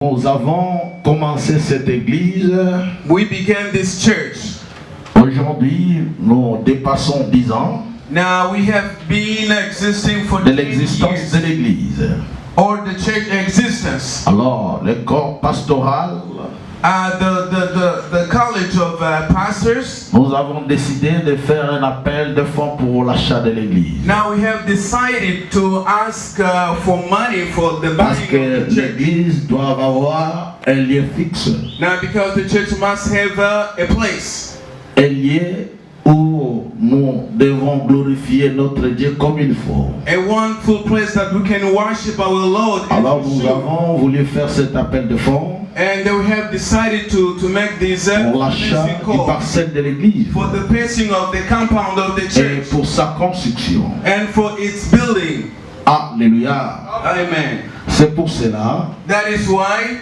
Nous avons commencé cette église. We began this church. Aujourd'hui, nous dépassons 10 ans Now we have been existing for de 10 l'existence years, de l'église. or the church existence. Alors, le corps pastoral, The college of pastors. nous avons décidé de faire un appel de fonds pour l'achat de l'église. Now we have decided to ask for money for the Parce buying que of the church. l'église doit avoir un lieu fixe. Now because the church must have a place. Un lieu où nous devons glorifier notre Dieu comme il faut. A wonderful place that we can worship our Lord. Alors nous avons voulu faire cet appel de fonds And we have decided to make this pour l'achat placing du call parcelle de l'église for the placing of the compound of the et church pour sa construction. and for its building. Alléluia. Amen. C'est pour cela That is why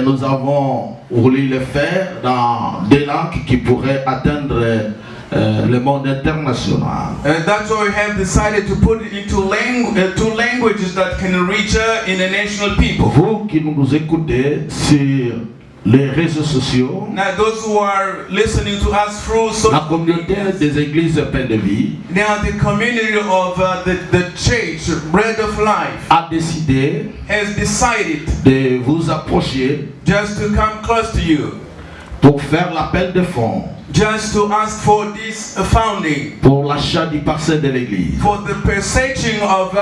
nous avons voulu le faire dans des langues qui pourraient atteindre le monde international. that's why we have decided to put it into two languages that can reach international people. Vous qui nous écoutez sur les réseaux sociaux, Now those who are listening to us through la social communauté media, des églises Pain de Vie now the community of the church, Bread of Life, a décidé has decided de vous approcher just to come close to you, pour faire l'appel de fonds just to ask for this founding, pour l'achat du parcelle de l'église. for the purchasing of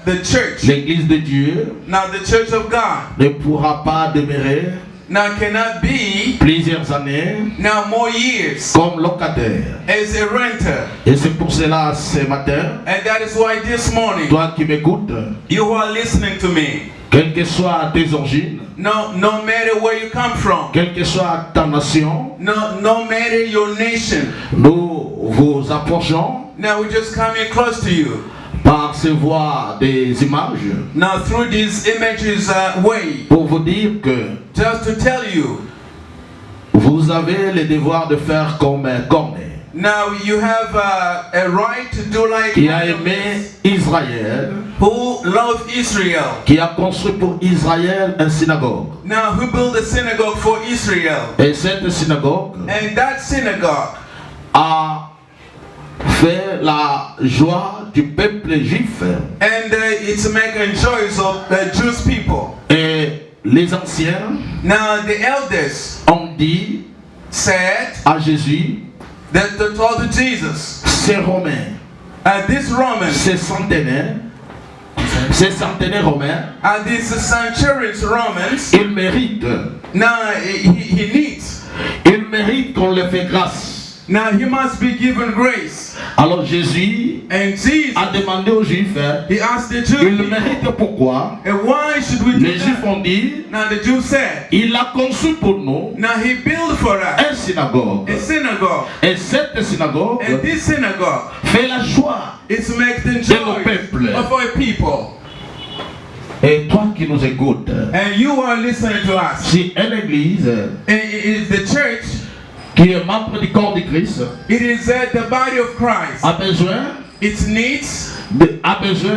the church. L'église de Dieu Now the church of God ne pourra pas demeurer now cannot be plusieurs années now more years comme locataire. as a renter. Et c'est pour cela ce matin, And that is why this morning, toi qui m'écoutes, you who are listening to me, quelles que soient tes origines, no matter where you come from, quelle que soit ta nation, no matter your nation, nous vous approchons now we're just coming close to you. par ces voix des images Now through these images way, pour vous dire que just to tell you, vous avez le devoir de faire comme Corneille, now you have a right to do like qui a aimé Israël, who love Israel. qui a construit pour Israël une synagogue. Now who built a synagogue for Israel? Et cette synagogue And that synagogue a fait la joie du peuple juif. and it's making joys of the Jewish people. Et les anciens Now the elders ont dit said à Jésus, that they told to Jesus, ces Romains, this Roman, ces centenaires romains, these centurions Romans, ils méritent, now he needs, ils méritent qu'on leur fait grâce. now he must be given grace. Alors Jésus And Jesus, a demandé aux Juifs, he asked the ils Jews, le méritent pourquoi? and why should we do Les Juifs that? ont dit, Now the Jews said, il a conçu pour nous now he built for us une synagogue. a synagogue, Et cette synagogue and this synagogue fait la joie. is making De nos joy peuples. of our people. Et toi qui nous écoutes, And you are listening to us. si une église The church, qui est membre du corps de Christ it is the body of Christ. a besoin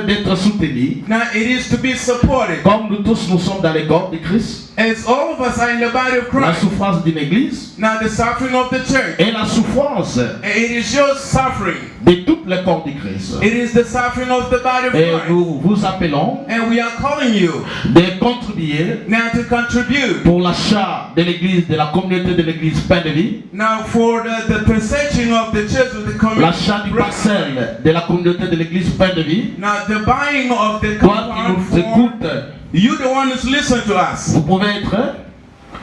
d'être soutenu, Now it is to be supported. comme nous tous nous sommes dans le corps de Christ, As all of us are in the body of la Christ. souffrance d'une église Now the suffering of the church, et la souffrance and it is your suffering. de tout le corps de Christ. It is the suffering of the body of Et Christ. nous vous appelons And we are calling you de contribuer now to contribute. pour l'achat de l'église, de la communauté de l'église Pain de Vie, Now for the possession of the church with the community. l'achat du parcelle de la communauté de l'église Pain de Vie. Now the buying of the Toi qui compound nous for écoutes, you, the one who's listening to us. vous pouvez être,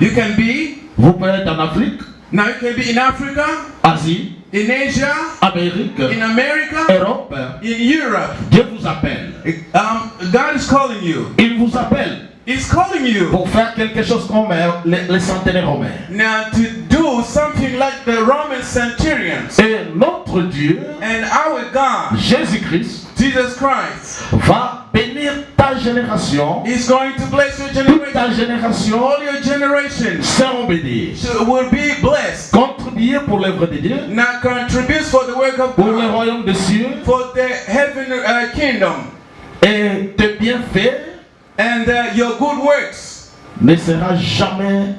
You can be. vous pouvez être en Afrique, Now you can be in Africa, Asie, in Asia, Amérique, in America, Europe. in Europe. Dieu vous appelle. God is calling you. Il vous appelle He's calling you pour faire quelque chose comme les centenaires romains. now to do something like the Roman centurions. Et notre Dieu, And our God, Jésus-Christ, Jesus Christ, va bénir ta génération. is going to bless your Toute ta generation. génération All your generations seront bénis. will be blessed. Contribuer pour l'œuvre de Dieu, Now contributes for the work of pour le God, royaume des cieux, for the heaven kingdom, et tes bienfaits and your good works ne sera jamais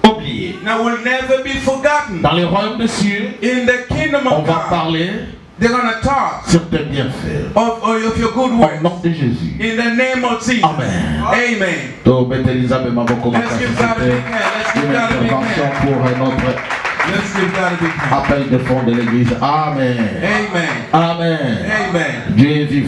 oublié. Now will never be forgotten. Dans les royaumes des cieux, In the kingdom on of va God, parler they're gonna talk sur tes bienfaits. of your good Au works. nom de Jésus. In the name of Jesus. Amen. Amen. Donc, mettez Elisabeth Maboko Let's give God a big hand. Let's give une God a big intervention hand. pour notre Let's give God a big hand. appel de fond de l'église. Amen. Amen. Amen. Amen. Dieu est vivant.